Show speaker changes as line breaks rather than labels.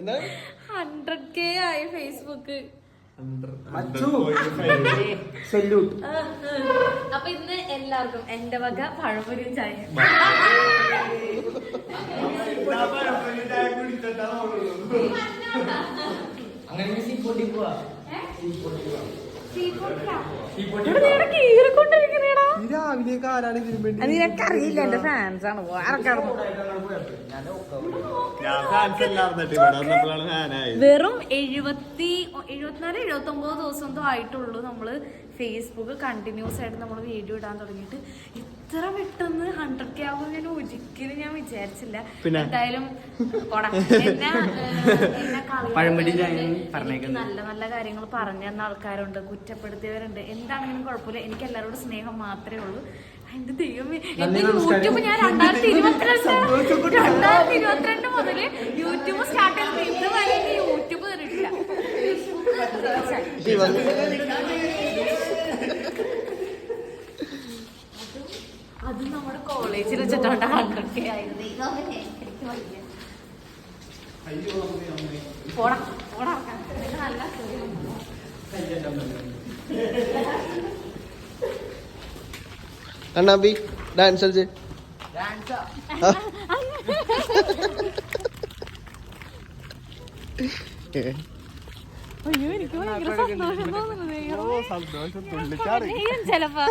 100K ആയി Facebook. അപ്പൊ ഇന്ന് എല്ലാവർക്കും എന്റെ വക പഴംപൊരി ചായ. നിനക്കറിയില്ല എന്റെ ഫാൻസ് ആണ്. വെറും 74-79 ദിവസം എന്തോ ആയിട്ടുള്ളൂ നമ്മള് ഫേസ്ബുക്ക് കണ്ടിന്യൂസ് ആയിട്ട് നമ്മൾ വീഡിയോ ഇടാൻ തുടങ്ങിയിട്ട്. ഇത്ര പെട്ടെന്ന് 100K ആകും ഞാൻ ഒരിക്കലും വിചാരിച്ചില്ല. എന്തായാലും നല്ല നല്ല കാര്യങ്ങൾ പറഞ്ഞു തന്ന ആൾക്കാരുണ്ട്, കുറ്റപ്പെടുത്തിയവരുണ്ട്. എന്താണെങ്കിലും കുഴപ്പമില്ല, എനിക്ക് എല്ലാവരോടും സ്നേഹം മാത്രമേ ഉള്ളൂ. എന്റെ ദൈവമേ, എന്റെ യൂട്യൂബ് ഞാൻ 2022 മുതല് യൂട്യൂബ് സ്റ്റാർട്ട് ചെയ്തത് ഇന്ന് വരെ യൂട്യൂബ് കയറിയിട്ടില്ല. അത് നമ്മുടെ കോളേജിൽ വെച്ചിട്ടുണ്ട് 100K ആയിരുന്നു. പോടാ പോടാ, നല്ല
അണ്ണാബി ഡാൻസ് കളിച്ച്
അയ്യോ, എനിക്ക് ഭയങ്കര സന്തോഷം തോന്നുന്നു ചിലപ്പോ.